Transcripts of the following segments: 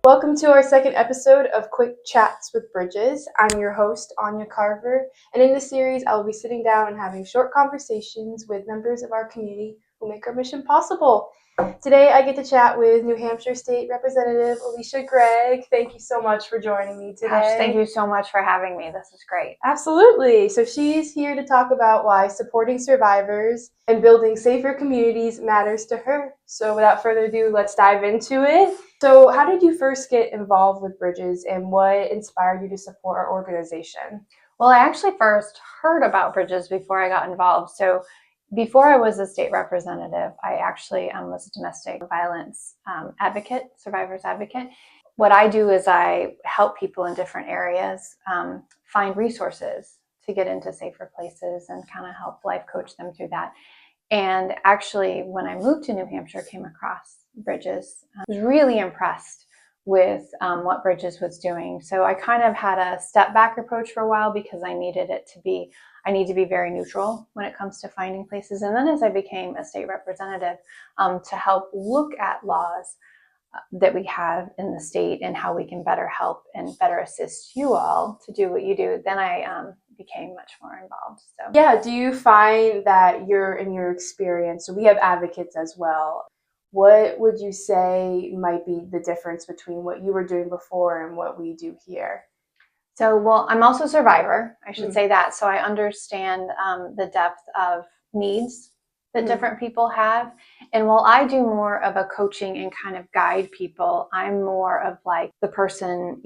Welcome to our second episode of Quick Chats with Bridges. I'm your host, Anya Carver, and in this series, I will be sitting down and having short conversations with members of our community who make our mission possible. Today, I get to chat with New Hampshire State Representative Alicia Gregg. Thank you so much for joining me today. Gosh, thank you so much for having me. This is great. Absolutely. So she's here to talk about why supporting survivors and building safer communities matters to her. So without further ado, let's dive into it. So how did you first get involved with Bridges and what inspired you to support our organization? Well, I actually first heard about Bridges before I got involved. So before I was a state representative, I actually was a domestic violence advocate, survivors advocate. What I do is I help people in different areas find resources to get into safer places and kind of help life coach them through that. And actually, when I moved to New Hampshire, came across Bridges. I was really impressed with what Bridges was doing. So I kind of had a step back approach for a while because I need to be very neutral when it comes to finding places. And then as I became a state representative to help look at laws that we have in the state and how we can better help and better assist you all to do what you do, then I became much more involved. So yeah, do you find that in your experience, so we have advocates as well, what would you say might be the difference between what you were doing before and what we do here? So, well, I'm also a survivor, I should say that. So I understand the depth of needs that different people have. And while I do more of a coaching and kind of guide people, I'm more of like the person,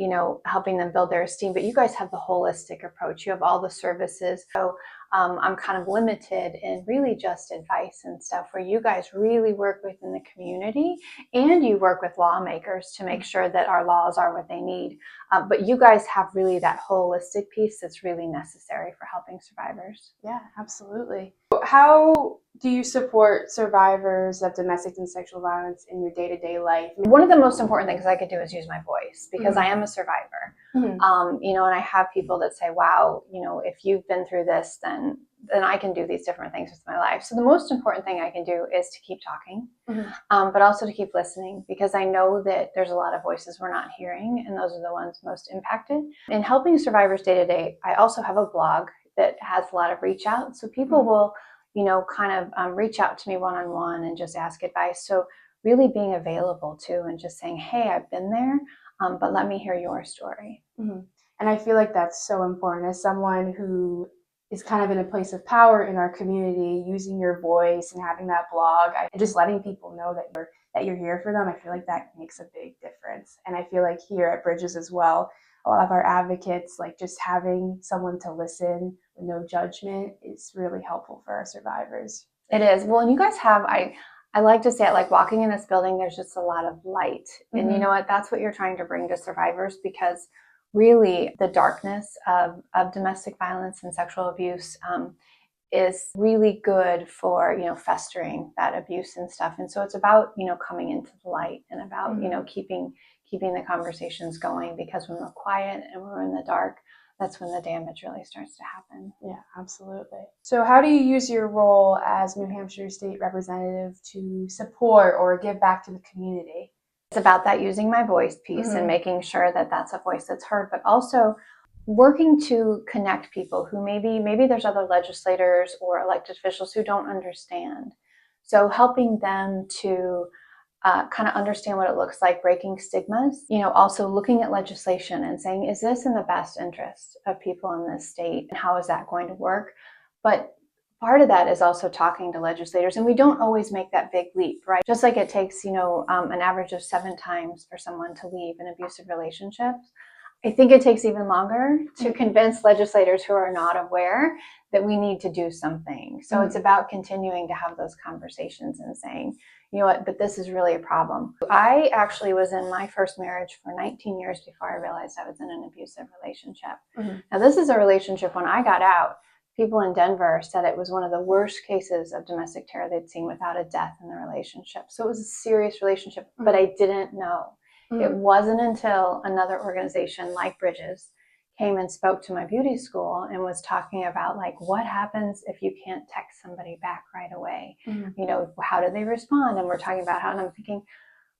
helping them build their esteem. But you guys have the holistic approach. You have all the services. So I'm kind of limited in really just advice and stuff where you guys really work within the community and you work with lawmakers to make sure that our laws are what they need. But you guys have really that holistic piece that's really necessary for helping survivors. Yeah, absolutely. How do you support survivors of domestic and sexual violence in your day-to-day life? One of the most important things I could do is use my voice because I am a survivor. And I have people that say, wow, if you've been through this, then I can do these different things with my life. So the most important thing I can do is to keep talking, but also to keep listening, because I know that there's a lot of voices we're not hearing, and those are the ones most impacted. In helping survivors day to day, I also have a blog that has a lot of reach out. So people will, kind of reach out to me one-on-one and just ask advice. So really being available too, and just saying, hey, I've been there, but let me hear your story. And I feel like that's so important as someone who is kind of in a place of power in our community, using your voice and having that blog and just letting people know that you're here for them. I feel like that makes a big difference. And I feel like here at Bridges as well, a lot of our advocates, like just having someone to listen with no judgment is really helpful for our survivors. It is. Well, and you guys have, I like to say it, like walking in this building, there's just a lot of light. And you know what? That's what you're trying to bring to survivors, because really the darkness of domestic violence and sexual abuse is really good for, festering that abuse and stuff. And so it's about, coming into the light and about, keeping the conversations going, because when we're quiet and we're in the dark, that's when the damage really starts to happen. Yeah, absolutely. So how do you use your role as New Hampshire State Representative to support or give back to the community? It's about that using my voice piece and making sure that that's a voice that's heard, but also working to connect people who maybe there's other legislators or elected officials who don't understand. So helping them to kind of understand what it looks like, breaking stigmas, also looking at legislation and saying, is this in the best interest of people in this state? And how is that going to work? But part of that is also talking to legislators, and we don't always make that big leap, right? Just like it takes, an average of 7 times for someone to leave an abusive relationship, I think it takes even longer to convince legislators who are not aware that we need to do something. So it's about continuing to have those conversations and saying, you know what, but this is really a problem. I actually was in my first marriage for 19 years before I realized I was in an abusive relationship. Now, this is a relationship when I got out, people in Denver said it was one of the worst cases of domestic terror they'd seen without a death in the relationship. So it was a serious relationship, but I didn't know. It wasn't until another organization like Bridges came and spoke to my beauty school and was talking about, like, what happens if you can't text somebody back right away? How do they respond? And we're talking about how, and I'm thinking,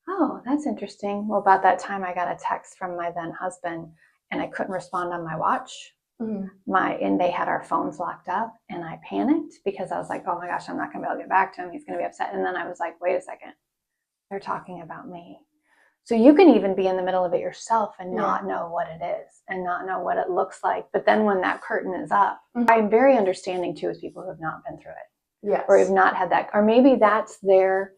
Oh, that's interesting. Well, about that time, I got a text from my then husband, and I couldn't respond on my watch. And they had our phones locked up, and I panicked because I was like, oh my gosh, I'm not going to be able to get back to him. He's going to be upset. And then I was like, wait a second, they're talking about me. So you can even be in the middle of it yourself and not know what it is and not know what it looks like. But then when that curtain is up, I'm very understanding too with people who have not been through it. Yes. Or have not had that, or maybe that's their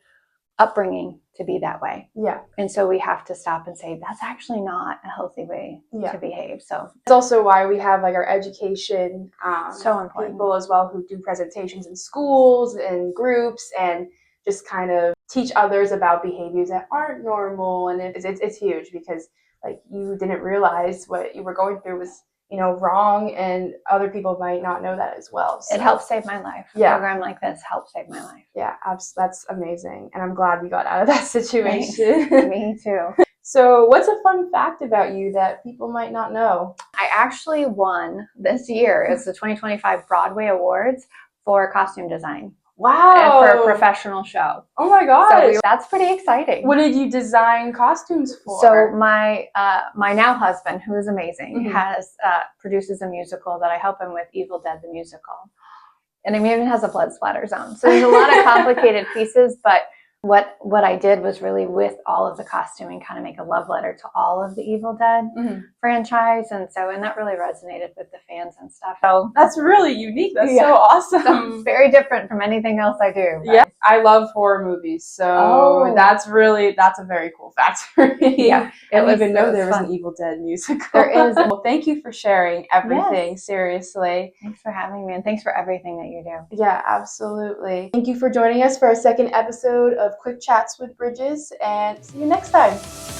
upbringing to be that way. Yeah. And so we have to stop and say, that's actually not a healthy way to behave. So it's also why we have like our education so important. people as well who do presentations in schools and groups and just kind of teach others about behaviors that aren't normal. And it's huge because like you didn't realize what you were going through was, you know, wrong, and other people might not know that as well. So. It helps save my life. A program like this helps save my life. Yeah, that's amazing. And I'm glad you got out of that situation. Me too. So what's a fun fact about you that people might not know? I actually won this year. It's the 2025 Broadway Awards for costume design. Wow. For a professional show. Oh my gosh. So that's pretty exciting. What did you design costumes for? So my now husband, who is amazing, has produces a musical that I help him with, Evil Dead the Musical. And it even has a blood splatter zone. So there's a lot of complicated pieces, but what I did was really with all of the costuming kind of make a love letter to all of the Evil Dead franchise. And that really resonated with the fans and stuff. So that's really unique. That's so awesome. So very different from anything else I do. But. Yeah, I love horror movies. So that's a very cool fact for me. Yeah, I didn't even know there was an Evil Dead musical. There is. Well, thank you for sharing everything. Yes. Seriously. Thanks for having me, and thanks for everything that you do. Yeah, absolutely. Thank you for joining us for our second episode of Quick Chats with Bridges, and see you next time.